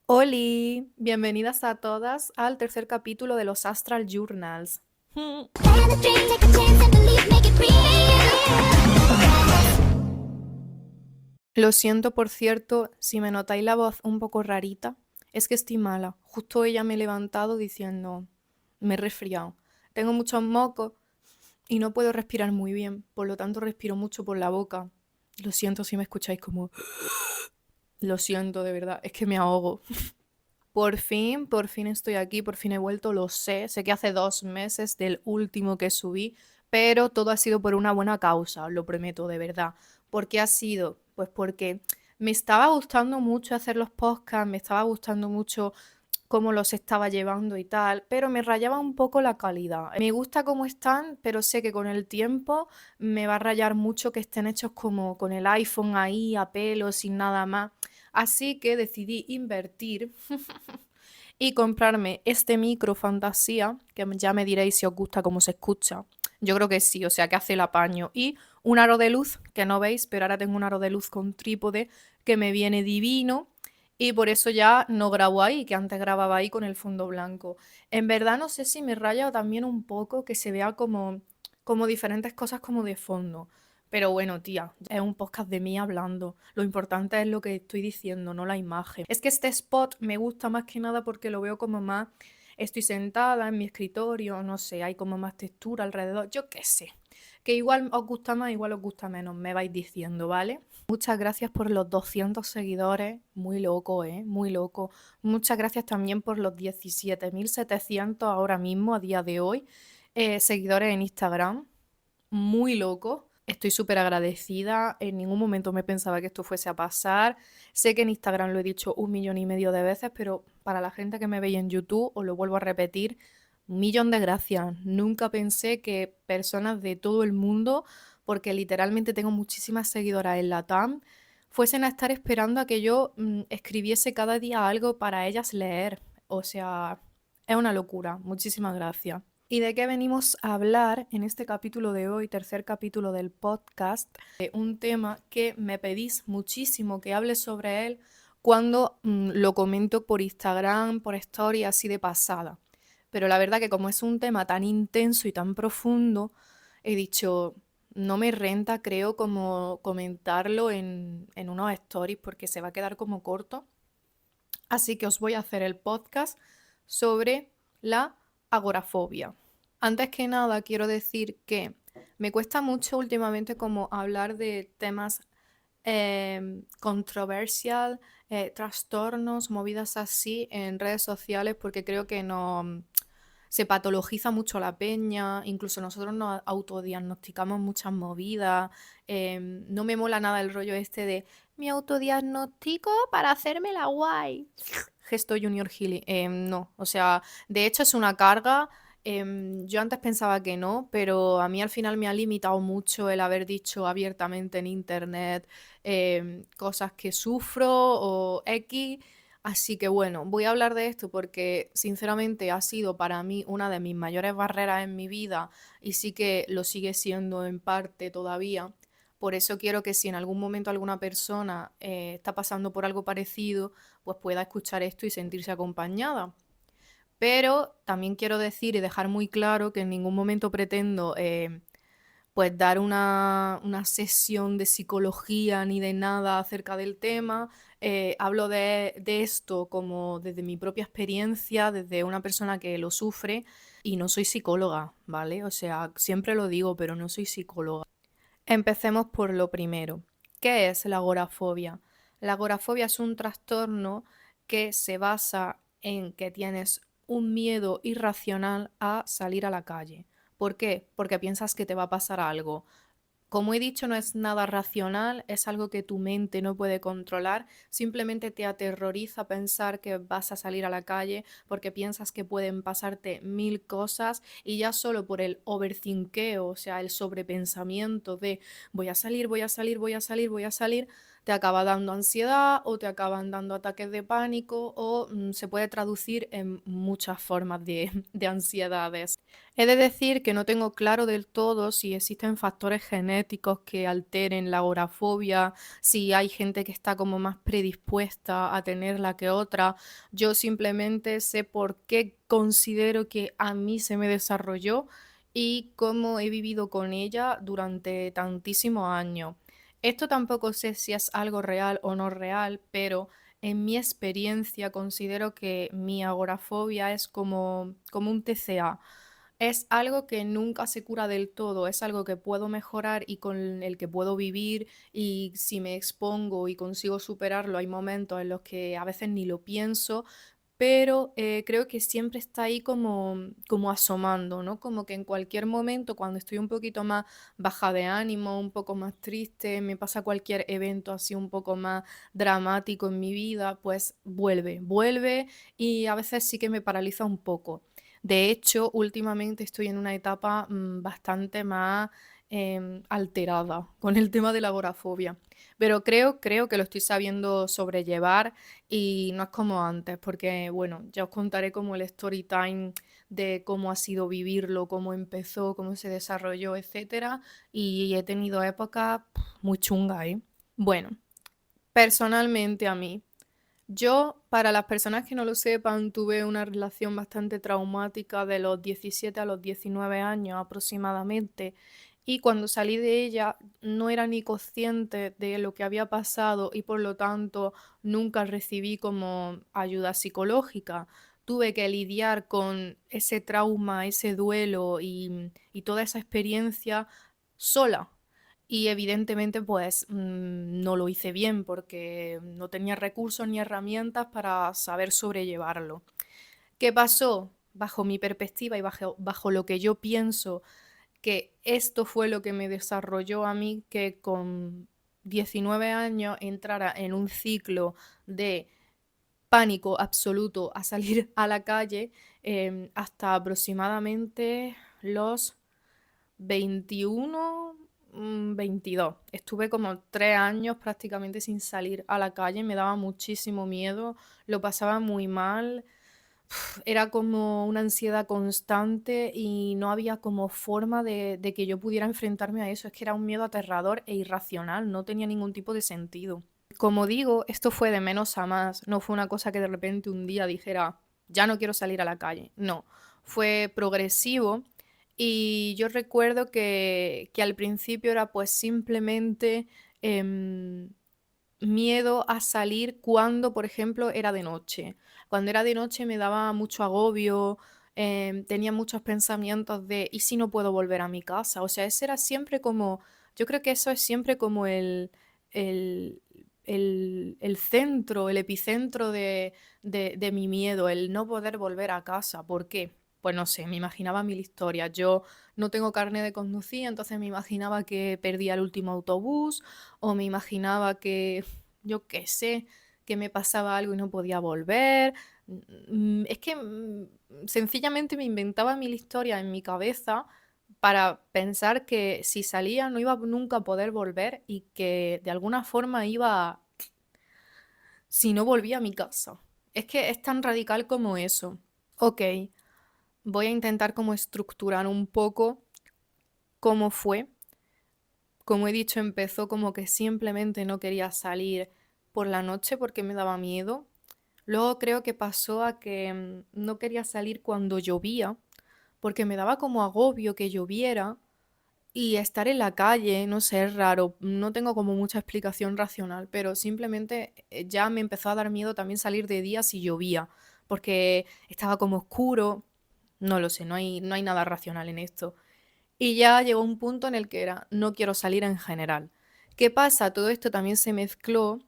Oli, bienvenidas a todas al tercer capítulo de los Astral Journals. Lo siento, por cierto, si me notáis la voz un poco rarita, es que estoy mala. Justo hoy ya me he levantado diciendo, me he resfriado. Tengo muchos mocos y no puedo respirar muy bien, por lo tanto respiro mucho por la boca. Lo siento si me escucháis como... Lo siento, de verdad, es que me ahogo. Por fin estoy aquí, por fin he vuelto, lo sé. Sé que hace 2 meses del último que subí, pero todo ha sido por una buena causa, os lo prometo, de verdad. ¿Por qué ha sido? Pues porque me estaba gustando mucho hacer los podcasts, me estaba gustando mucho cómo los estaba llevando y tal, pero me rayaba un poco la calidad. Me gusta cómo están, pero sé que con el tiempo me va a rayar mucho que estén hechos como con el iPhone ahí a pelo, sin nada más. Así que decidí invertir y comprarme este micro fantasía, que ya me diréis si os gusta cómo se escucha. Yo creo que sí, o sea que hace el apaño. Y un aro de luz, que no veis, pero ahora tengo un aro de luz con trípode que me viene divino. Y por eso ya no grabo ahí, que antes grababa ahí con el fondo blanco. En verdad no sé si me raya también un poco que se vea como diferentes cosas como de fondo. Pero bueno, tía, es un podcast de mí hablando. Lo importante es lo que estoy diciendo, no la imagen. Es que este spot me gusta más que nada porque lo veo como más... Estoy sentada en mi escritorio, no sé, hay como más textura alrededor, yo qué sé. Que igual os gusta más, igual os gusta menos, me vais diciendo, ¿vale? Muchas gracias por los 200 seguidores, muy loco, ¿eh? Muy loco. Muchas gracias también por los 17.700 ahora mismo, a día de hoy, seguidores en Instagram, muy loco. Estoy súper agradecida. En ningún momento me pensaba que esto fuese a pasar. Sé que en Instagram lo he dicho 1,5 millones de veces, pero para la gente que me veis en YouTube, os lo vuelvo a repetir, 1 millón de gracias. Nunca pensé que personas de todo el mundo, porque literalmente tengo muchísimas seguidoras en Latam, fuesen a estar esperando a que yo escribiese cada día algo para ellas leer. O sea, es una locura. Muchísimas gracias. ¿Y de qué venimos a hablar en este capítulo de hoy, tercer capítulo del podcast? De un tema que me pedís muchísimo que hable sobre él cuando lo comento por Instagram, por story, así de pasada. Pero la verdad que como es un tema tan intenso y tan profundo, he dicho, no me renta, creo, como comentarlo en unos stories porque se va a quedar como corto. Así que os voy a hacer el podcast sobre la agorafobia. Antes que nada, quiero decir que me cuesta mucho últimamente como hablar de temas controversial, trastornos, movidas así en redes sociales porque creo que no se patologiza mucho la peña, incluso nosotros nos autodiagnosticamos muchas movidas, no me mola nada el rollo este de mi autodiagnostico para hacerme la guay. Gesto Junior Healy. No, o sea, de hecho es una carga. Yo antes pensaba que no, pero a mí al final me ha limitado mucho el haber dicho abiertamente en internet cosas que sufro o X. Así que bueno, voy a hablar de esto porque sinceramente ha sido para mí una de mis mayores barreras en mi vida y sí que lo sigue siendo en parte todavía. Por eso quiero que si en algún momento alguna persona está pasando por algo parecido, pues pueda escuchar esto y sentirse acompañada. Pero también quiero decir y dejar muy claro que en ningún momento pretendo pues dar una sesión de psicología ni de nada acerca del tema. Hablo de esto como desde mi propia experiencia, desde una persona que lo sufre y no soy psicóloga, ¿vale? O sea, siempre lo digo, pero no soy psicóloga. Empecemos por lo primero. ¿Qué es la agorafobia? La agorafobia es un trastorno que se basa en que tienes un miedo irracional a salir a la calle. ¿Por qué? Porque piensas que te va a pasar algo. Como he dicho, no es nada racional, es algo que tu mente no puede controlar, simplemente te aterroriza pensar que vas a salir a la calle porque piensas que pueden pasarte mil cosas y ya solo por el overthinkeo, o sea, el sobrepensamiento de voy a salir, voy a salir, voy a salir, voy a salir, te acaba dando ansiedad o te acaban dando ataques de pánico o se puede traducir en muchas formas de ansiedades. He de decir que no tengo claro del todo si existen factores genéticos que alteren la agorafobia, si hay gente que está como más predispuesta a tenerla que otra. Yo simplemente sé por qué considero que a mí se me desarrolló y cómo he vivido con ella durante tantísimos años. Esto tampoco sé si es algo real o no real, pero en mi experiencia considero que mi agorafobia es como un TCA. Es algo que nunca se cura del todo, es algo que puedo mejorar y con el que puedo vivir y si me expongo y consigo superarlo, hay momentos en los que a veces ni lo pienso, pero creo que siempre está ahí como asomando, ¿no? Como que en cualquier momento, cuando estoy un poquito más baja de ánimo, un poco más triste, me pasa cualquier evento así un poco más dramático en mi vida, pues vuelve y a veces sí que me paraliza un poco. De hecho, últimamente estoy en una etapa bastante más alterada con el tema de la agorafobia. Pero creo que lo estoy sabiendo sobrellevar y no es como antes, porque bueno, ya os contaré como el story time de cómo ha sido vivirlo, cómo empezó, cómo se desarrolló, etcétera. Y he tenido épocas muy chungas, ¿eh? Bueno, personalmente a mí. Yo, para las personas que no lo sepan, tuve una relación bastante traumática de los 17 a los 19 años aproximadamente. Y cuando salí de ella no era ni consciente de lo que había pasado y por lo tanto nunca recibí como ayuda psicológica. Tuve que lidiar con ese trauma, ese duelo y toda esa experiencia sola. Y evidentemente, pues no lo hice bien porque no tenía recursos ni herramientas para saber sobrellevarlo. ¿Qué pasó? Bajo mi perspectiva y bajo lo que yo pienso, que esto fue lo que me desarrolló a mí, que con 19 años entrara en un ciclo de pánico absoluto a salir a la calle hasta aproximadamente los 21, 22. Estuve como 3 años prácticamente sin salir a la calle, me daba muchísimo miedo, lo pasaba muy mal, era como una ansiedad constante y no había como forma de que yo pudiera enfrentarme a eso. Es que era un miedo aterrador e irracional, no tenía ningún tipo de sentido. Como digo, esto fue de menos a más, no fue una cosa que de repente un día dijera, ya no quiero salir a la calle. No, fue progresivo y yo recuerdo que al principio era pues simplemente em, miedo a salir cuando, por ejemplo, era de noche. Cuando era de noche me daba mucho agobio, tenía muchos pensamientos de, ¿y si no puedo volver a mi casa? O sea, ese era siempre como, yo creo que eso es siempre como el, el centro, el epicentro de mi miedo, el no poder volver a casa. ¿Por qué? Pues no sé, me imaginaba mil historias. Yo no tengo carne de conducir, entonces me imaginaba que perdía el último autobús o me imaginaba que, yo qué sé, que me pasaba algo y no podía volver. Es que sencillamente me inventaba mil historias en mi cabeza para pensar que si salía no iba nunca a poder volver y que de alguna forma iba, si no volvía a mi casa. Es que es tan radical como eso. Ok, voy a intentar como estructurar un poco cómo fue. Como he dicho, empezó como que simplemente no quería salir por la noche porque me daba miedo. Luego creo que pasó a que no quería salir cuando llovía, porque me daba como agobio que lloviera y estar en la calle, no sé, es raro. No tengo como mucha explicación racional, pero simplemente ya me empezó a dar miedo también salir de día si llovía, porque estaba como oscuro. No lo sé, no hay nada racional en esto. Y ya llegó un punto en el que era, no quiero salir en general. ¿Qué pasa? Todo esto también se mezcló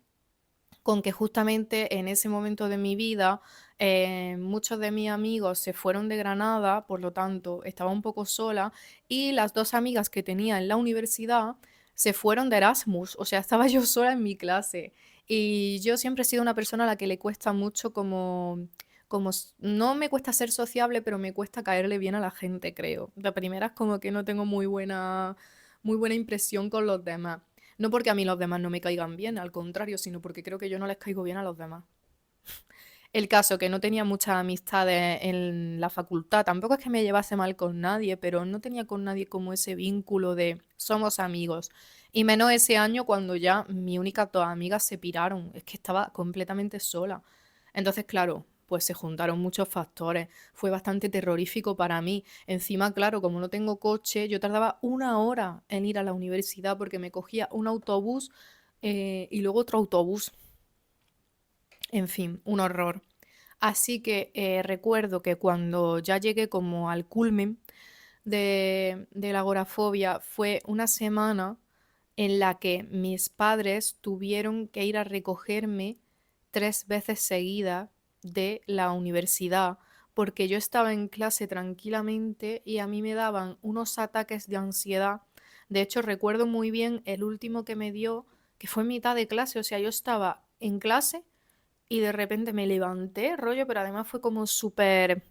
con que justamente en ese momento de mi vida muchos de mis amigos se fueron de Granada, por lo tanto estaba un poco sola y las dos amigas que tenía en la universidad se fueron de Erasmus, o sea, estaba yo sola en mi clase y yo siempre he sido una persona a la que le cuesta mucho no me cuesta ser sociable, pero me cuesta caerle bien a la gente, creo. De primeras como que no tengo muy buena impresión con los demás. No porque a mí los demás no me caigan bien, al contrario, sino porque creo que yo no les caigo bien a los demás. El caso que no tenía muchas amistades en la facultad, tampoco es que me llevase mal con nadie, pero no tenía con nadie como ese vínculo de somos amigos. Y menos ese año cuando ya mis únicas dos amigas se piraron, es que estaba completamente sola. Entonces, claro, pues se juntaron muchos factores. Fue bastante terrorífico para mí. Encima, claro, como no tengo coche, yo tardaba 1 hora en ir a la universidad porque me cogía un autobús y luego otro autobús. En fin, un horror. Así que recuerdo que cuando ya llegué como al culmen de la agorafobia fue una semana en la que mis padres tuvieron que ir a recogerme 3 veces seguidas de la universidad porque yo estaba en clase tranquilamente y a mí me daban unos ataques de ansiedad. De hecho, recuerdo muy bien el último que me dio, que fue en mitad de clase, o sea, yo estaba en clase y de repente me levanté, rollo, pero además fue como súper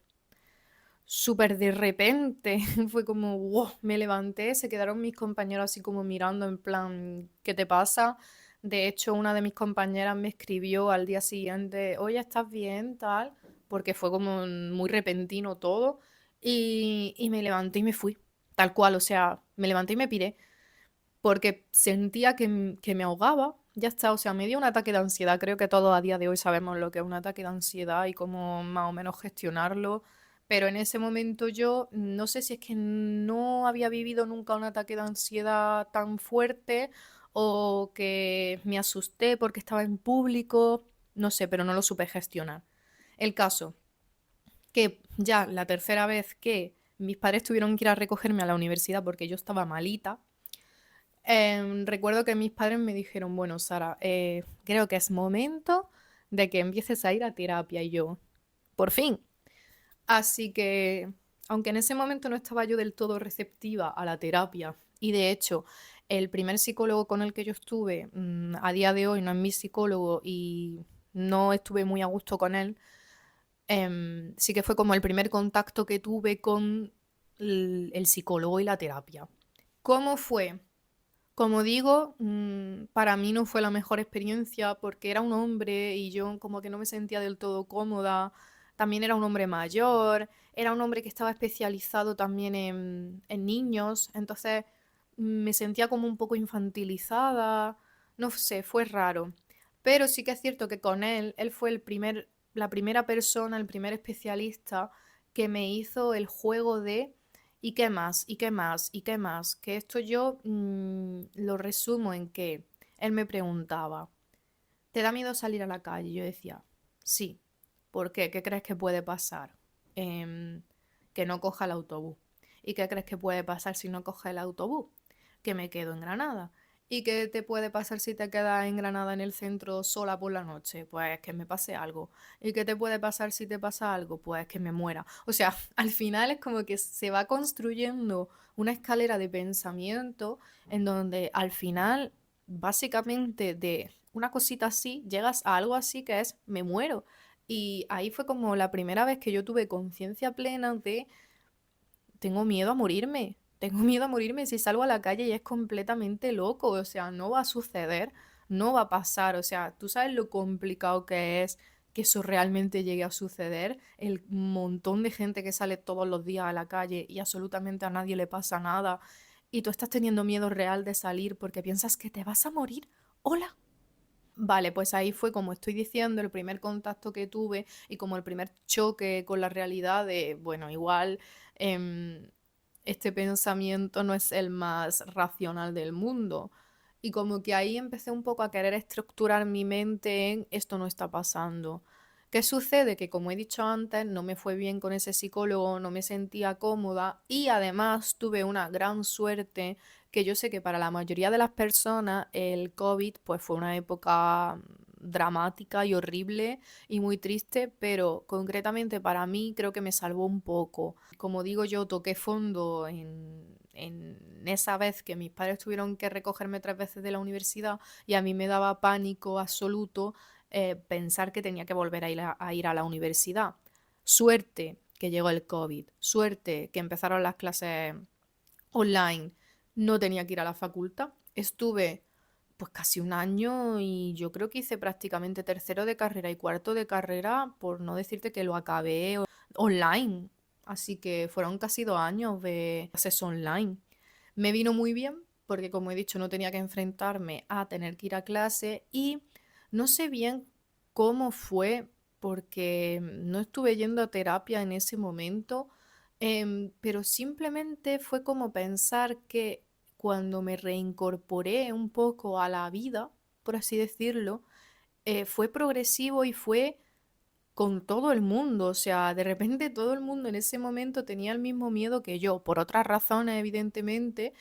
de repente. Fue como, wow, me levanté, se quedaron mis compañeros así como mirando en plan, ¿qué te pasa? De hecho, una de mis compañeras me escribió al día siguiente, oye, ¿estás bien? Tal, porque fue como muy repentino todo. Y me levanté y me fui, tal cual, o sea, me levanté y me piré porque sentía que me ahogaba. Ya está, o sea, me dio un ataque de ansiedad. Creo que todos a día de hoy sabemos lo que es un ataque de ansiedad y cómo más o menos gestionarlo. Pero en ese momento yo no sé si es que no había vivido nunca un ataque de ansiedad tan fuerte o que me asusté porque estaba en público, no sé, pero no lo supe gestionar. El caso, que ya la tercera vez que mis padres tuvieron que ir a recogerme a la universidad porque yo estaba malita, recuerdo que mis padres me dijeron, bueno, Sara, creo que es momento de que empieces a ir a terapia y yo, por fin. Así que, aunque en ese momento no estaba yo del todo receptiva a la terapia, y de hecho, el primer psicólogo con el que yo estuve, a día de hoy no es mi psicólogo y no estuve muy a gusto con él, sí que fue como el primer contacto que tuve con el psicólogo y la terapia. ¿Cómo fue? Como digo, para mí no fue la mejor experiencia porque era un hombre y yo como que no me sentía del todo cómoda. También era un hombre mayor, era un hombre que estaba especializado también en niños, entonces me sentía como un poco infantilizada, no sé, fue raro. Pero sí que es cierto que con él fue la primera persona, el primer especialista que me hizo el juego de ¿y qué más? ¿Y qué más? ¿Y qué más? Que esto yo lo resumo en que él me preguntaba, ¿te da miedo salir a la calle? Yo decía, sí. ¿Por qué? ¿Qué crees que puede pasar? Em, que no coja el autobús. ¿Y qué crees que puede pasar si no coge el autobús? Que me quedo en Granada. ¿Y qué te puede pasar si te quedas en Granada en el centro sola por la noche? Pues que me pase algo. ¿Y qué te puede pasar si te pasa algo? Pues que me muera. O sea, al final es como que se va construyendo una escalera de pensamiento en donde al final, básicamente de una cosita así, llegas a algo así que es me muero. Y ahí fue como la primera vez que yo tuve conciencia plena de tengo miedo a morirme. Tengo miedo a morirme si salgo a la calle y es completamente loco. O sea, no va a suceder, no va a pasar. O sea, tú sabes lo complicado que es que eso realmente llegue a suceder. El montón de gente que sale todos los días a la calle y absolutamente a nadie le pasa nada. Y tú estás teniendo miedo real de salir porque piensas que te vas a morir. Hola. Vale, pues ahí fue como estoy diciendo, el primer contacto que tuve y como el primer choque con la realidad de, bueno, igual em, este pensamiento no es el más racional del mundo. Y como que ahí empecé un poco a querer estructurar mi mente en esto no está pasando. ¿Qué sucede? Que como he dicho antes, no me fue bien con ese psicólogo, no me sentía cómoda y además tuve una gran suerte que yo sé que para la mayoría de las personas el COVID pues fue una época dramática y horrible y muy triste, pero concretamente para mí creo que me salvó un poco. Como digo yo, toqué fondo en esa vez que mis padres tuvieron que recogerme 3 veces de la universidad y a mí me daba pánico absoluto pensar que tenía que volver a ir a la universidad. Suerte que llegó el COVID, suerte que empezaron las clases online, no tenía que ir a la facultad. Estuve pues casi un año y yo creo que hice prácticamente tercero de carrera y cuarto de carrera, por no decirte que lo acabé online. Así que fueron casi 2 años de clases online. Me vino muy bien porque, como he dicho, no tenía que enfrentarme a tener que ir a clase y no sé bien cómo fue porque no estuve yendo a terapia en ese momento, pero simplemente fue como pensar que cuando me reincorporé un poco a la vida, por así decirlo, fue progresivo y fue con todo el mundo. O sea, de repente todo el mundo en ese momento tenía el mismo miedo que yo, por otras razones, evidentemente,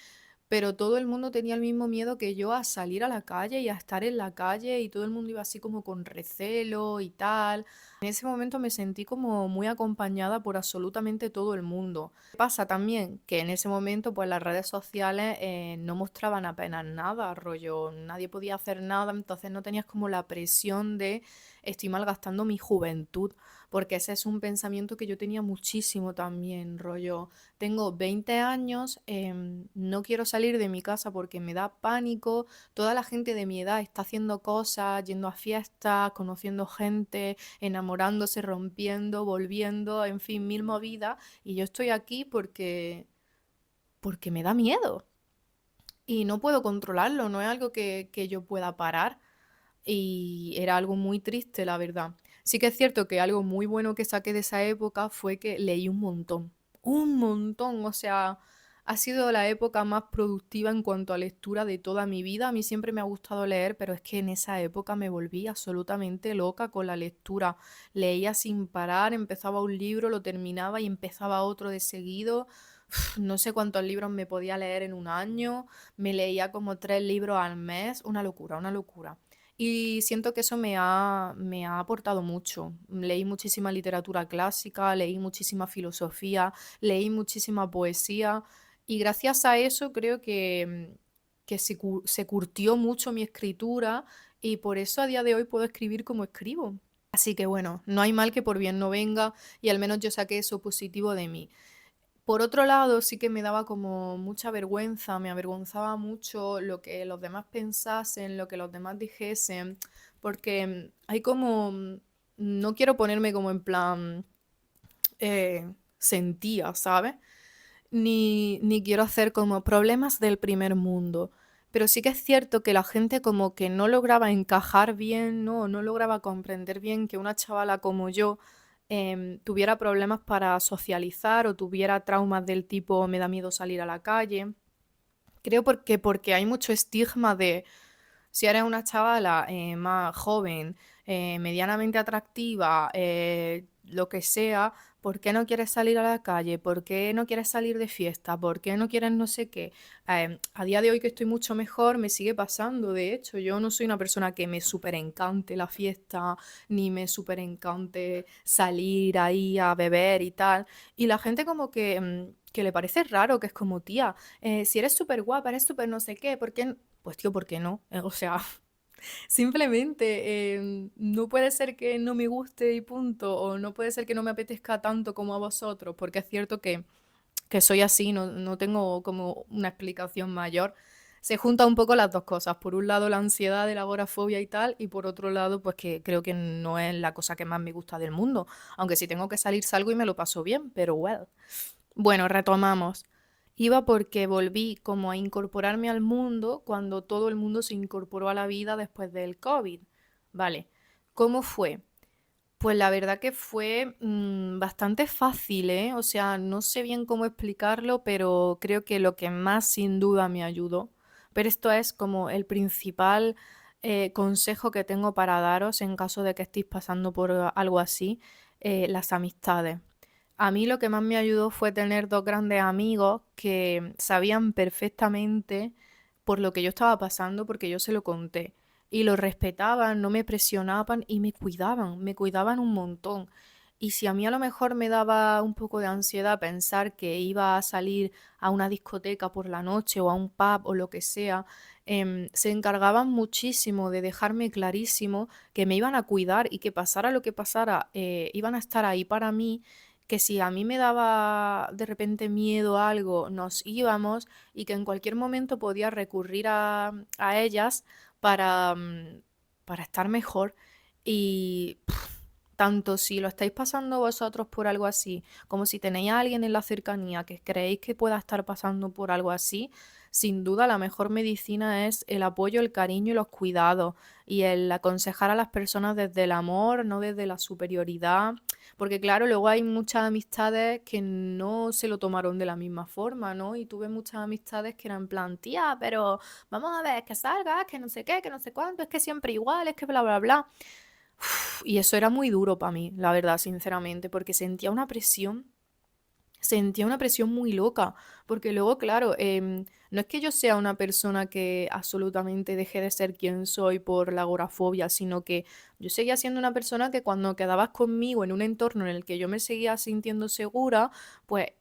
pero todo el mundo tenía el mismo miedo que yo a salir a la calle y a estar en la calle y todo el mundo iba así como con recelo y tal. En ese momento me sentí como muy acompañada por absolutamente todo el mundo. Pasa también que en ese momento pues las redes sociales no mostraban apenas nada, rollo, nadie podía hacer nada, entonces no tenías como la presión de estoy malgastando mi juventud, porque ese es un pensamiento que yo tenía muchísimo también, rollo. Tengo 20 años, no quiero salir de mi casa porque me da pánico. Toda la gente de mi edad está haciendo cosas, yendo a fiestas, conociendo gente, enamorándose, rompiendo, volviendo, en fin, mil movidas. Y yo estoy aquí porque me da miedo. Y no puedo controlarlo, no es algo que yo pueda parar. Y era algo muy triste, la verdad. Sí que es cierto que algo muy bueno que saqué de esa época fue que leí un montón, o sea, ha sido la época más productiva en cuanto a lectura de toda mi vida. A mí siempre me ha gustado leer, pero es que en esa época me volví absolutamente loca con la lectura. Leía sin parar, empezaba un libro, lo terminaba y empezaba otro de seguido. No sé cuántos libros me podía leer en un año, me leía como 3 libros al mes, una locura, una locura. Y siento que eso me ha aportado mucho. Leí muchísima literatura clásica, leí muchísima filosofía, leí muchísima poesía y gracias a eso creo que se curtió mucho mi escritura y por eso a día de hoy puedo escribir como escribo. Así que bueno, no hay mal que por bien no venga y al menos yo saqué eso positivo de mí. Por otro lado, sí que me daba como mucha vergüenza, me avergonzaba mucho lo que los demás pensasen, lo que los demás dijesen, porque hay como, no quiero ponerme como en plan sentía, ¿sabes? Ni quiero hacer como problemas del primer mundo. Pero sí que es cierto que la gente como que no lograba encajar bien, no lograba comprender bien que una chavala como yo tuviera problemas para socializar o tuviera traumas del tipo me da miedo salir a la calle. Creo porque hay mucho estigma de si eres una chavala más joven, medianamente atractiva, lo que sea, ¿por qué no quieres salir a la calle? ¿Por qué no quieres salir de fiesta? ¿Por qué no quieres no sé qué? A día de hoy que estoy mucho mejor, me sigue pasando. De hecho, yo no soy una persona que me súper encante la fiesta, ni me súper encante salir ahí a beber y tal. Y la gente como que le parece raro, que es como, tía, si eres súper guapa, eres súper no sé qué, ¿por qué? Pues tío, ¿por qué no? O sea, simplemente no puede ser que no me guste y punto, o no puede ser que no me apetezca tanto como a vosotros, porque es cierto que soy así, no tengo como una explicación mayor. Se junta un poco las dos cosas. Por un lado la ansiedad de la agorafobia y tal, y por otro lado pues que creo que no es la cosa que más me gusta del mundo. Aunque si tengo que salir salgo y me lo paso bien, pero well. Bueno, retomamos. Iba porque volví como a incorporarme al mundo cuando todo el mundo se incorporó a la vida después del COVID. Vale, ¿cómo fue? Pues la verdad que fue bastante fácil, ¿eh? O sea, no sé bien cómo explicarlo, pero creo que lo que más sin duda me ayudó, pero esto es como el principal consejo que tengo para daros en caso de que estéis pasando por algo así, las amistades. A mí lo que más me ayudó fue tener dos grandes amigos que sabían perfectamente por lo que yo estaba pasando, porque yo se lo conté. Y lo respetaban, no me presionaban y me cuidaban un montón. Y si a mí a lo mejor me daba un poco de ansiedad pensar que iba a salir a una discoteca por la noche o a un pub o lo que sea, se encargaban muchísimo de dejarme clarísimo que me iban a cuidar y que pasara lo que pasara, iban a estar ahí para mí que si a mí me daba de repente miedo a algo, nos íbamos y que en cualquier momento podía recurrir a ellas para, para estar mejor. Y tanto si lo estáis pasando vosotros por algo así, como si tenéis a alguien en la cercanía que creéis que pueda estar pasando por algo así, sin duda la mejor medicina es el apoyo, el cariño y los cuidados y el aconsejar a las personas desde el amor, no desde la superioridad, porque claro, luego hay muchas amistades que no se lo tomaron de la misma forma, ¿no? Y tuve muchas amistades que eran en plan, tía, pero vamos a ver, que salgas, que no sé qué, que no sé cuánto, es que siempre igual, es que bla, bla, bla. Y eso era muy duro para mí, la verdad, sinceramente, porque sentía una presión muy loca, porque luego, claro, no es que yo sea una persona que absolutamente deje de ser quien soy por la agorafobia, sino que yo seguía siendo una persona que cuando quedabas conmigo en un entorno en el que yo me seguía sintiendo segura, pues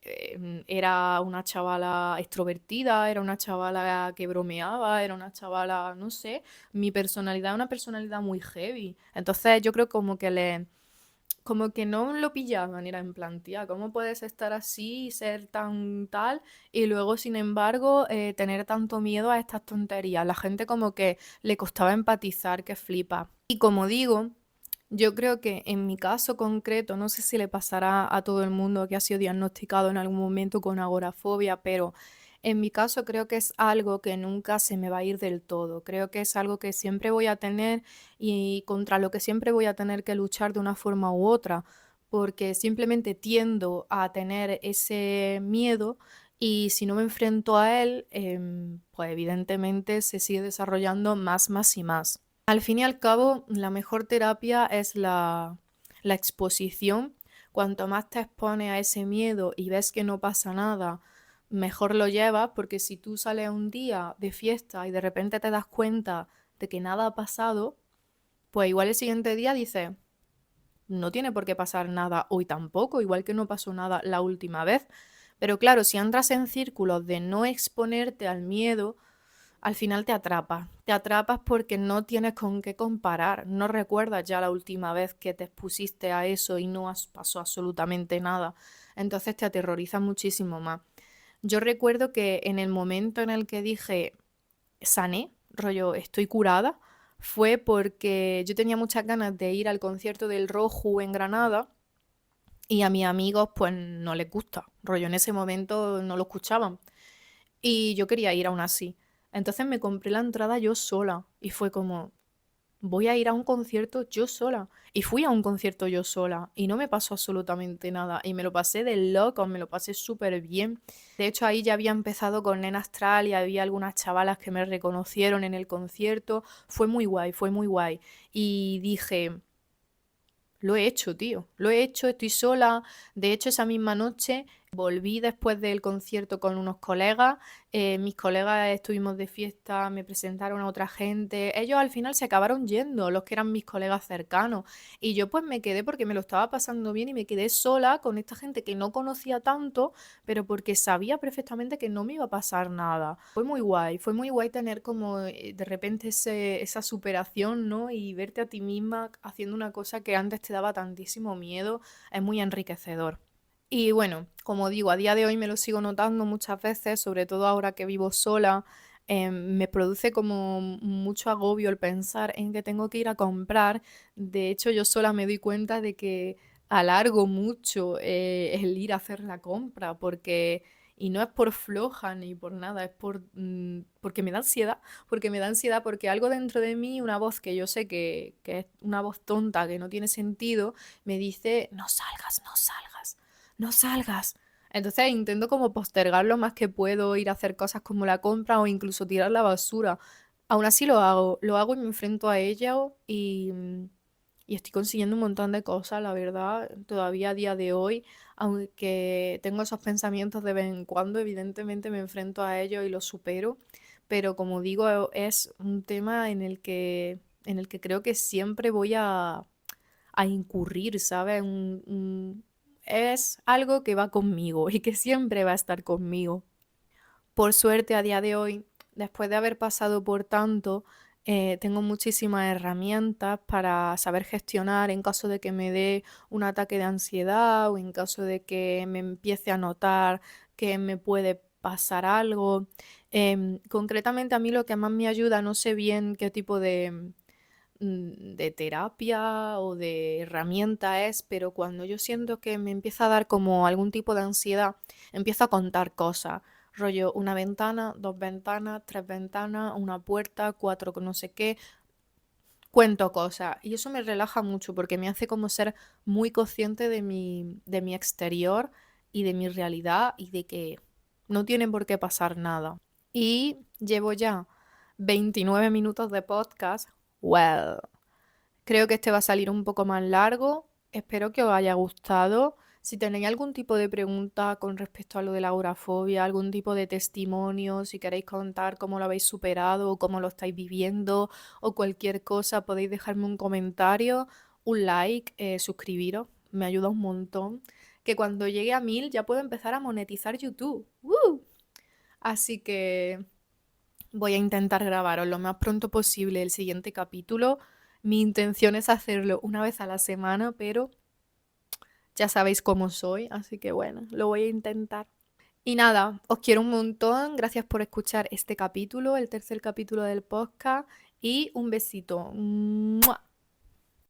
era una chavala extrovertida, era una chavala que bromeaba, era una chavala, no sé, mi personalidad es una personalidad muy heavy. Entonces yo creo como que no lo pillaban, era en plan, tía, ¿cómo puedes estar así y ser tan tal? Y luego, sin embargo, tener tanto miedo a estas tonterías. La gente como que le costaba empatizar, que flipa. Y como digo, yo creo que en mi caso concreto, no sé si le pasará a todo el mundo que ha sido diagnosticado en algún momento con agorafobia, pero en mi caso creo que es algo que nunca se me va a ir del todo. Creo que es algo que siempre voy a tener y contra lo que siempre voy a tener que luchar de una forma u otra, porque simplemente tiendo a tener ese miedo y si no me enfrento a él, pues evidentemente se sigue desarrollando más, más y más. Al fin y al cabo, la mejor terapia es la exposición. Cuanto más te expones a ese miedo y ves que no pasa nada, mejor lo llevas, porque si tú sales un día de fiesta y de repente te das cuenta de que nada ha pasado, pues igual el siguiente día dices, no tiene por qué pasar nada hoy tampoco, igual que no pasó nada la última vez. Pero claro, si entras en círculos de no exponerte al miedo, al final te atrapas. Te atrapas porque no tienes con qué comparar. No recuerdas ya la última vez que te expusiste a eso y no pasó absolutamente nada. Entonces te aterroriza muchísimo más. Yo recuerdo que en el momento en el que dije, sané, rollo, estoy curada, fue porque yo tenía muchas ganas de ir al concierto del Roju en Granada y a mis amigos pues no les gusta, rollo, en ese momento no lo escuchaban y yo quería ir aún así. Entonces me compré la entrada yo sola y fue como, voy a ir a un concierto yo sola. Y fui a un concierto yo sola y no me pasó absolutamente nada. Y me lo pasé de loco, me lo pasé súper bien. De hecho, ahí ya había empezado con Nena Astral y había algunas chavalas que me reconocieron en el concierto. Fue muy guay, fue muy guay. Y dije, lo he hecho, tío. Lo he hecho, estoy sola. De hecho, esa misma noche volví después del concierto con unos colegas. Mis colegas estuvimos de fiesta, me presentaron a otra gente. Ellos al final se acabaron yendo, los que eran mis colegas cercanos. Y yo pues me quedé porque me lo estaba pasando bien y me quedé sola con esta gente que no conocía tanto, pero porque sabía perfectamente que no me iba a pasar nada. Fue muy guay tener como de repente esa superación, ¿no? Y verte a ti misma haciendo una cosa que antes te daba tantísimo miedo, es muy enriquecedor. Y bueno, como digo, a día de hoy me lo sigo notando muchas veces, sobre todo ahora que vivo sola, me produce como mucho agobio el pensar en que tengo que ir a comprar. De hecho, yo sola me doy cuenta de que alargo mucho el ir a hacer la compra, porque, y no es por floja ni por nada, es porque me da ansiedad, porque me da ansiedad, porque algo dentro de mí, una voz que yo sé que es una voz tonta, que no tiene sentido, me dice, no salgas, no salgas, no salgas. Entonces intento como postergar lo más que puedo, ir a hacer cosas como la compra o incluso tirar la basura. Aún así lo hago y me enfrento a ello y estoy consiguiendo un montón de cosas, la verdad, todavía a día de hoy, aunque tengo esos pensamientos de vez en cuando, evidentemente me enfrento a ellos y los supero, pero como digo, es un tema en el que creo que siempre voy a incurrir, ¿sabes? Es algo que va conmigo y que siempre va a estar conmigo. Por suerte, a día de hoy, después de haber pasado por tanto, tengo muchísimas herramientas para saber gestionar en caso de que me dé un ataque de ansiedad o en caso de que me empiece a notar que me puede pasar algo. Concretamente a mí lo que más me ayuda, no sé bien qué tipo de terapia o de herramienta es, pero cuando yo siento que me empieza a dar como algún tipo de ansiedad, empiezo a contar cosas. Rollo, una ventana, dos ventanas, tres ventanas, una puerta, cuatro con no sé qué. Cuento cosas. Y eso me relaja mucho porque me hace como ser muy consciente de mi exterior y de mi realidad y de que no tiene por qué pasar nada. Y llevo ya 29 minutos de podcast. Well. Creo que este va a salir un poco más largo. Espero que os haya gustado. Si tenéis algún tipo de pregunta con respecto a lo de la agorafobia, algún tipo de testimonio, si queréis contar cómo lo habéis superado o cómo lo estáis viviendo o cualquier cosa, podéis dejarme un comentario, un like, suscribiros. Me ayuda un montón. Que cuando llegue a 1000 ya puedo empezar a monetizar YouTube. ¡Woo! Así que voy a intentar grabaros lo más pronto posible el siguiente capítulo. Mi intención es hacerlo una vez a la semana, pero ya sabéis cómo soy, así que bueno, lo voy a intentar. Y nada, os quiero un montón. Gracias por escuchar este capítulo, el tercer capítulo del podcast. Y un besito. ¡Mua!